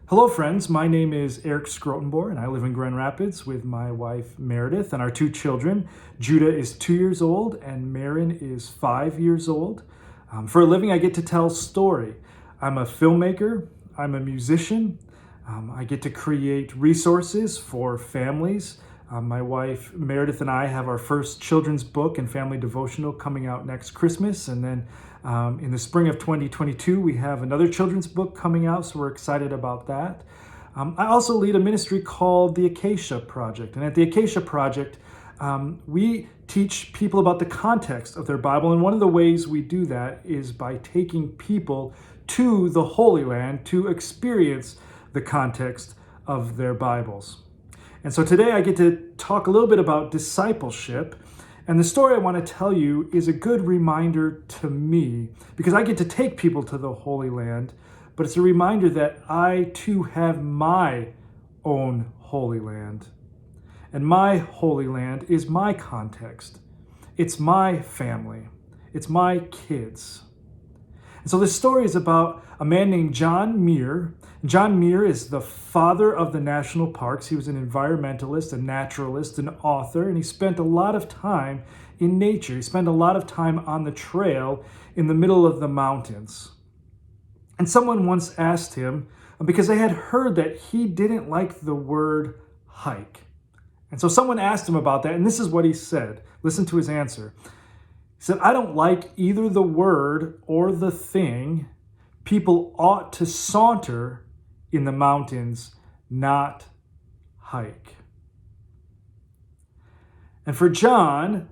Hello friends, my name is Eric Schrotenboer and I live in Grand Rapids with my wife Meredith and our two children. Judah is 2 years old and Marin is 5 years old. For a living I get to tell story. I'm a filmmaker, I'm a musician, I get to create resources for families. My wife Meredith and I have our first children's book and family devotional coming out next Christmas, and then in the spring of 2022 we have another children's book coming out, so we're excited about that. I also lead a ministry called the Acacia Project, and at the Acacia Project we teach people about the context of their Bible, and one of the ways we do that is by taking people to the Holy Land to experience the context of their Bibles. And so today I get to talk a little bit about discipleship. And the story I want to tell you is a good reminder to me, because I get to take people to the Holy Land, but it's a reminder that I too have my own Holy Land. And my Holy Land is my context. It's my family. It's my kids. And so this story is about a man named John Muir. John Muir is the father of the national parks. He was an environmentalist, a naturalist, an author, and he spent a lot of time in nature. He spent a lot of time on the trail in the middle of the mountains. And someone once asked him, because they had heard that he didn't like the word hike. And so someone asked him about that, and this is what he said. Listen to his answer. He said, "I don't like either the word or the thing. People ought to saunter in the mountains, not hike." And for John,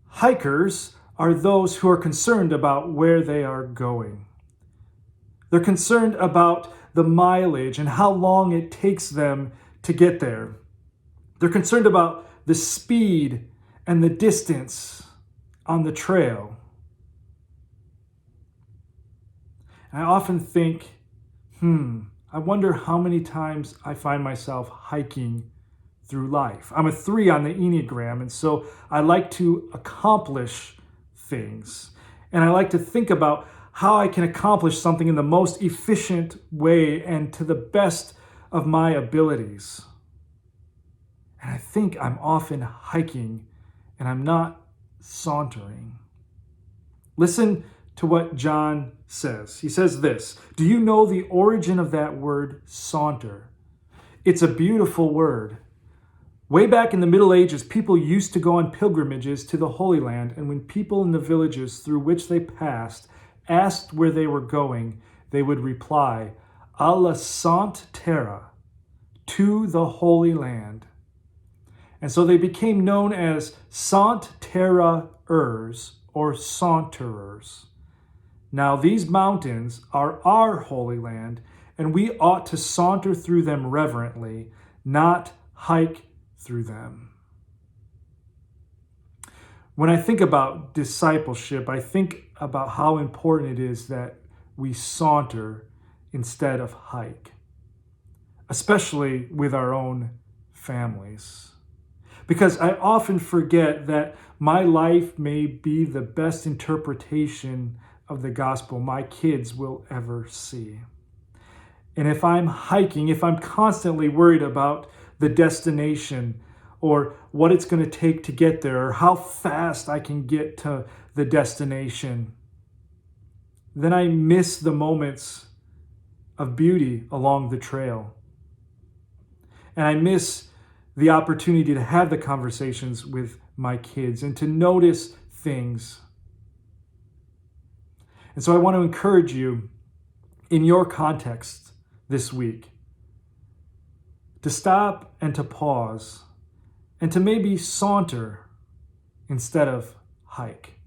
hikers are those who are concerned about where they are going. They're concerned about the mileage and how long it takes them to get there. They're concerned about the speed and the distance on the trail. And I often think, I wonder how many times I find myself hiking through life. I'm a 3 on the Enneagram, and so I like to accomplish things. And I like to think about how I can accomplish something in the most efficient way and to the best of my abilities. And I think I'm often hiking and I'm not sauntering. Listen to what John says. He says this: "Do you know the origin of that word saunter? It's a beautiful word. Way back in the Middle Ages, people used to go on pilgrimages to the Holy Land, and when people in the villages through which they passed asked where they were going, they would reply, 'A la Sainte Terre,' to the Holy Land. And so they became known as Saunterers or saunterers. Now these mountains are our Holy Land, and we ought to saunter through them reverently, not hike through them." When I think about discipleship, I think about how important it is that we saunter instead of hike, especially with our own families. Because I often forget that my life may be the best interpretation of the gospel my kids will ever see. And if I'm hiking, if I'm constantly worried about the destination or what it's going to take to get there or how fast I can get to the destination, then I miss the moments of beauty along the trail. And I miss the opportunity to have the conversations with my kids and to notice things. And so I want to encourage you in your context this week to stop and to pause and to maybe saunter instead of hike.